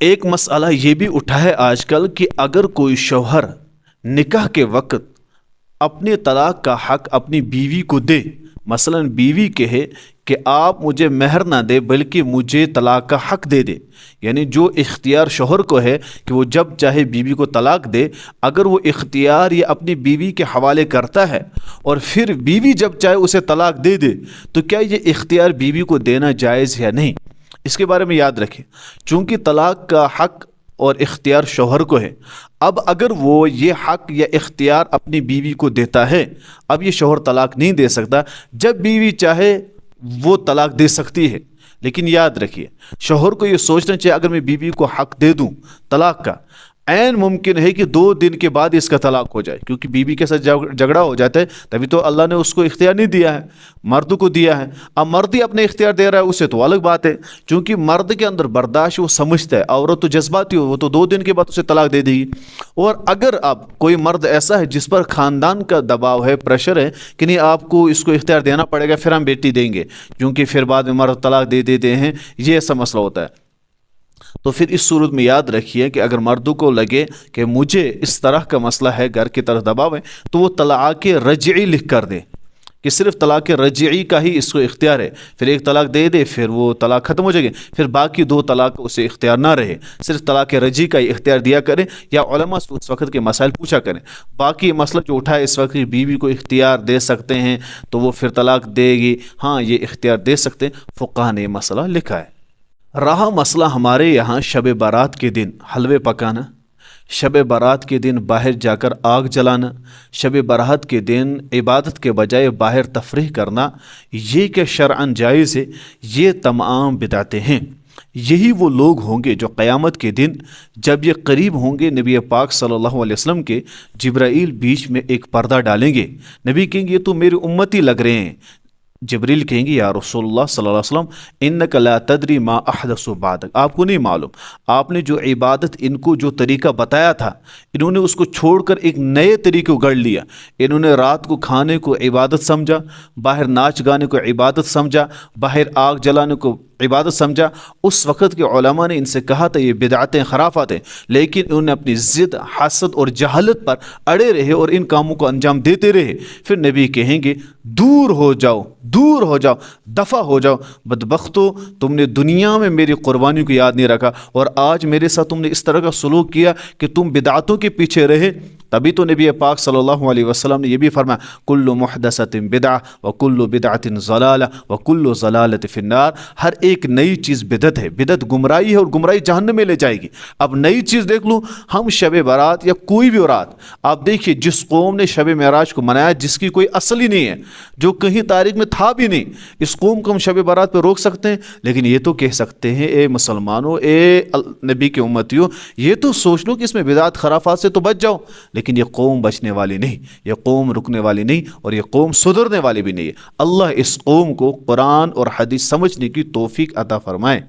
ایک مسئلہ یہ بھی اٹھا ہے آج کل کہ اگر کوئی شوہر نکاح کے وقت اپنے طلاق کا حق اپنی بیوی کو دے، مثلا بیوی کہے کہ آپ مجھے مہر نہ دے بلکہ مجھے طلاق کا حق دے دے، یعنی جو اختیار شوہر کو ہے کہ وہ جب چاہے بیوی کو طلاق دے، اگر وہ اختیار یہ اپنی بیوی کے حوالے کرتا ہے اور پھر بیوی جب چاہے اسے طلاق دے دے، تو کیا یہ اختیار بیوی کو دینا جائز یا نہیں؟ اس کے بارے میں یاد رکھیں، چونکہ طلاق کا حق اور اختیار شوہر کو ہے۔ اب اگر وہ یہ حق یا اختیار اپنی بیوی کو دیتا ہے، اب یہ شوہر طلاق نہیں دے سکتا، جب بیوی چاہے وہ طلاق دے سکتی ہے، لیکن یاد رکھیے شوہر کو یہ سوچنا چاہیے اگر میں بیوی کو حق دے دوں طلاق کا، عین ممکن ہے کہ 2 دن کے بعد اس کا طلاق ہو جائے، کیونکہ بیوی کے ساتھ جھگڑا ہو جاتا ہے، تبھی تو اللہ نے اس کو اختیار نہیں دیا ہے، مرد کو دیا ہے۔ اب مرد ہی اپنے اختیار دے رہا ہے اسے تو الگ بات ہے، چونکہ مرد کے اندر برداشت وہ سمجھتا ہے، عورت تو جذباتی ہو، وہ تو 2 دن کے بعد اسے طلاق دے دے گی۔ اور اگر اب کوئی مرد ایسا ہے جس پر خاندان کا دباؤ ہے، پریشر ہے کہ نہیں آپ کو اس کو اختیار دینا پڑے گا، پھر ہم بیٹی دیں گے، کیونکہ پھر بعد میں مرد طلاق دے دیتے ہیں، یہ ایسا مسئلہ ہوتا ہے، تو پھر اس صورت میں یاد رکھیے کہ اگر مردوں کو لگے کہ مجھے اس طرح کا مسئلہ ہے، گھر کی طرف دباؤ ہے، تو وہ طلاق رجعی لکھ کر دے کہ صرف طلاق رجعی کا ہی اس کو اختیار ہے، پھر ایک طلاق دے دے، پھر وہ طلاق ختم ہو جائے گی، پھر باقی 2 طلاق اسے اختیار نہ رہے، صرف طلاق رجعی کا ہی اختیار دیا کریں، یا علماء سے اس وقت کے مسائل پوچھا کریں۔ باقی مسئلہ جو اٹھا ہے اس وقت بیوی کو اختیار دے سکتے ہیں تو وہ پھر طلاق دے گی، ہاں یہ اختیار دے سکتے ہیں، فقہ نے یہ مسئلہ لکھا ہے۔ رہا مسئلہ ہمارے یہاں شب برات کے دن حلوے پکانا، شب برات کے دن باہر جا کر آگ جلانا، شب برات کے دن عبادت کے بجائے باہر تفریح کرنا، یہ کہ شرعاً جائز ہے، یہ تمام بدعتیں ہیں۔ یہی وہ لوگ ہوں گے جو قیامت کے دن جب یہ قریب ہوں گے نبی پاک صلی اللہ علیہ وسلم کے، جبرائیل بیچ میں ایک پردہ ڈالیں گے، نبی کہیں گے یہ تو میری امتی لگ رہے ہیں، جبریل کہیں گے یا رسول اللہ صلی اللہ علیہ وسلم انک لا تدری ما احدث بعدک، آپ کو نہیں معلوم آپ نے جو عبادت ان کو جو طریقہ بتایا تھا انہوں نے اس کو چھوڑ کر ایک نئے طریقے کو گڑھ لیا، انہوں نے رات کو کھانے کو عبادت سمجھا، باہر ناچ گانے کو عبادت سمجھا، باہر آگ جلانے کو عبادت سمجھا۔ اس وقت کے علماء نے ان سے کہا تھا یہ بدعتیں خرافات ہیں، لیکن انہوں نے اپنی ضد، حسد اور جہالت پر اڑے رہے اور ان کاموں کو انجام دیتے رہے۔ پھر نبی کہیں گے دور ہو جاؤ، دور ہو جاؤ، دفع ہو جاؤ، بدبختو تم نے دنیا میں میری قربانیوں کو یاد نہیں رکھا اور آج میرے ساتھ تم نے اس طرح کا سلوک کیا کہ تم بدعتوں کے پیچھے رہے۔ تبھی تو نبی پاک صلی اللہ علیہ وسلم نے یہ بھی فرمایا کل محدثۃ بدعہ وکل بدعۃ ضلالہ وکل ضلالۃ فی النار، ہر ایک نئی چیز بدعت ہے، بدعت گمراہی ہے اور گمراہی جہنم میں لے جائے گی۔ اب نئی چیز دیکھ لوں ہم شب برات یا کوئی بھی رات، آپ دیکھیے جس قوم نے شب معراج کو منایا جس کی کوئی اصل ہی نہیں ہے، جو کہیں تاریخ میں تھا بھی نہیں، اس قوم کو ہم شب برات پہ روک سکتے ہیں؟ لیکن یہ تو کہہ سکتے ہیں اے مسلمانوں، اے نبی کے امتیوں، یہ تو سوچ لو کہ اس میں بدعت خرافات سے تو بچ جاؤ، لیکن یہ قوم بچنے والی نہیں، یہ قوم رکنے والی نہیں، اور یہ قوم سدھرنے والی بھی نہیں ہے۔ اللہ اس قوم کو قرآن اور حدیث سمجھنے کی توفیق عطا فرمائے۔